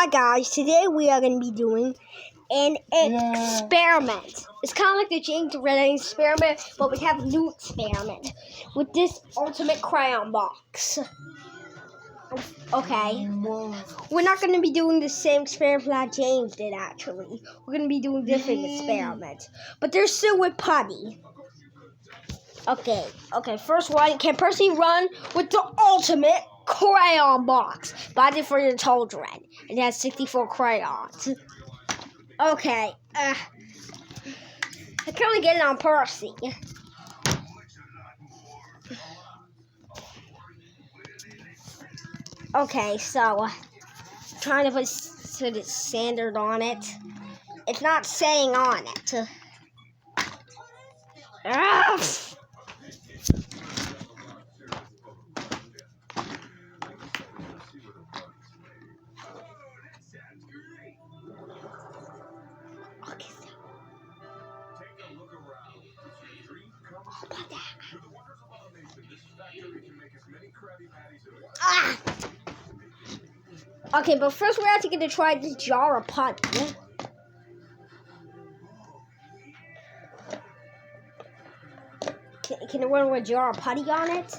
Hi guys, today we are going to be doing an experiment. It's kind of like the James Redding experiment, but we have a new experiment with this ultimate crayon box. Okay, we're not going to be doing the same experiment that James did actually. We're going to be doing different experiments, but they're still with putty. Okay, first one, can Percy run with the ultimate crayon box? Buy it for your children. It has 64 crayons. Okay, I can only get it on Percy. Okay, so, trying to put the standard on it. It's not saying on it. Okay, but first we're actually going to try this jar of putty. Can it run with a jar of putty on it?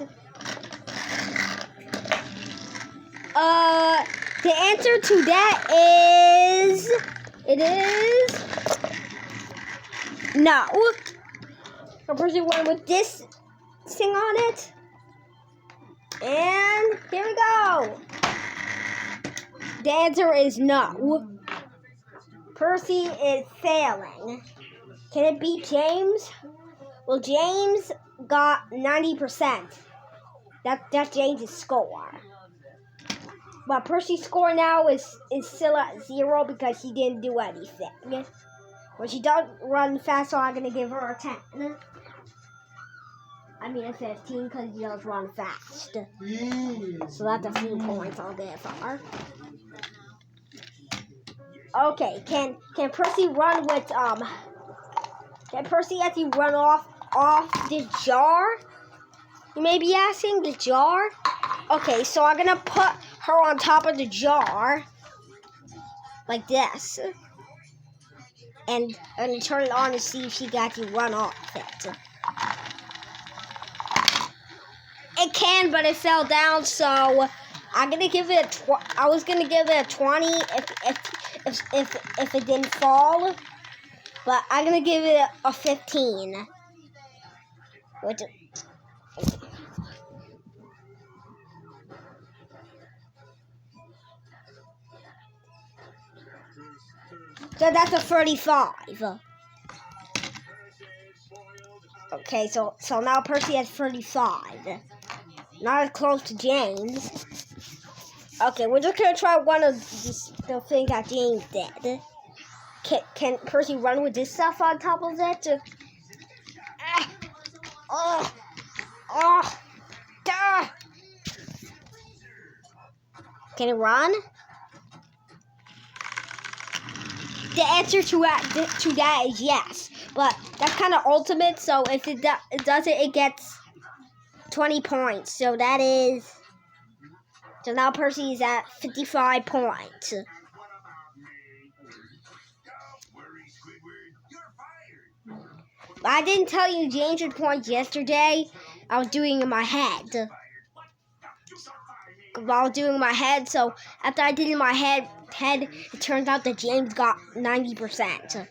The answer to that is... It is... No. A person went with this thing on it. And here we go. The answer is no. Percy is failing. Can it beat James? Well, James got 90%. That's James' score. But Percy's score now is still at 0 because he didn't do anything. When she does run fast, so I'm going to give her a 10. I mean a 15 because she does run fast. So that's a few points I'll give her. Okay, can Percy run with can Percy actually run off the jar? You may be asking, the jar? Okay, so I'm gonna put her on top of the jar like this. And turn it on to see if she can actually run off it. It can, but it fell down, so I'm gonna give it I was gonna give it a 20 if it didn't fall, but I'm gonna give it a 15. So that's a 35. Okay, so now Percy has 35. Not as close to James. Okay, we're just gonna try one of the things that James did. Can Percy run with this stuff on top of it? Can it run? The answer to that is yes, but that's kind of ultimate. So if it doesn't, it gets 20 points. So that is. So now Percy is at 55 points. But I didn't tell you James' points yesterday. I was doing it in my head. So after I did it in my head, it turns out that James got 90%.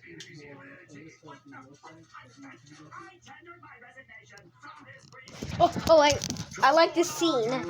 Oh, I like this scene.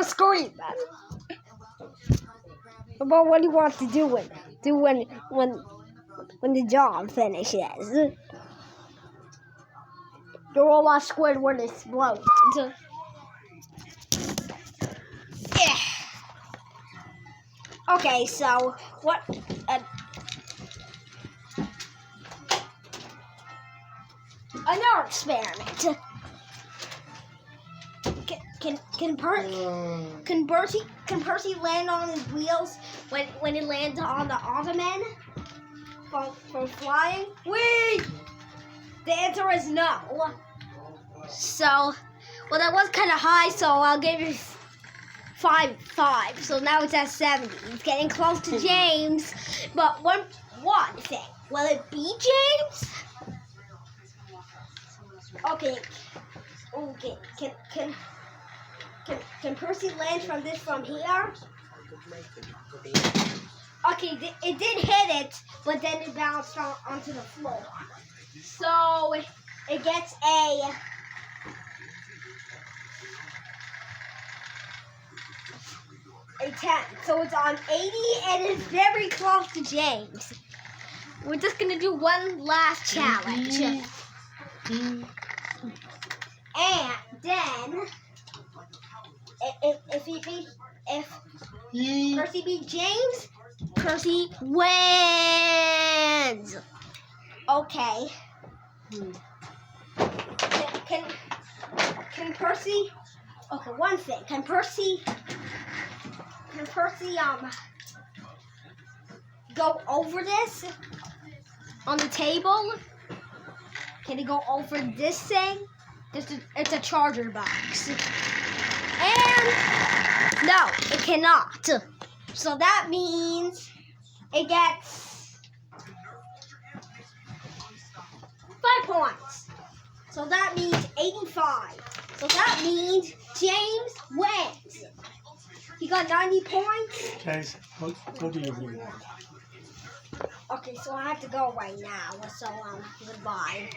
Scream. But what do you want to do when the job finishes? The robot Squidward explodes. Yeah. Okay, so what? Oh no! VR experiment. Can Percy land on his wheels when he lands on the ottoman from flying? Wait! The answer is no. So, well, that was kind of high, so I'll give you 5. So now it's at 70. It's getting close to James. But one thing, will it be James? Okay. Can Percy land from here? Okay, it did hit it, but then it bounced onto the floor. So it gets a 10. So it's on 80 and it's very close to James. We're just gonna do one last challenge. And then if Percy beats James, Percy wins. Okay. Can Percy? Okay, one thing. Can Percy go over this on the table? Can he go over this thing? It's a charger box. And no, it cannot. So that means it gets 5 points. So that means 85. So that means James wins. He got 90 points. Okay, what do you want? Okay, so I have to go right now. So goodbye.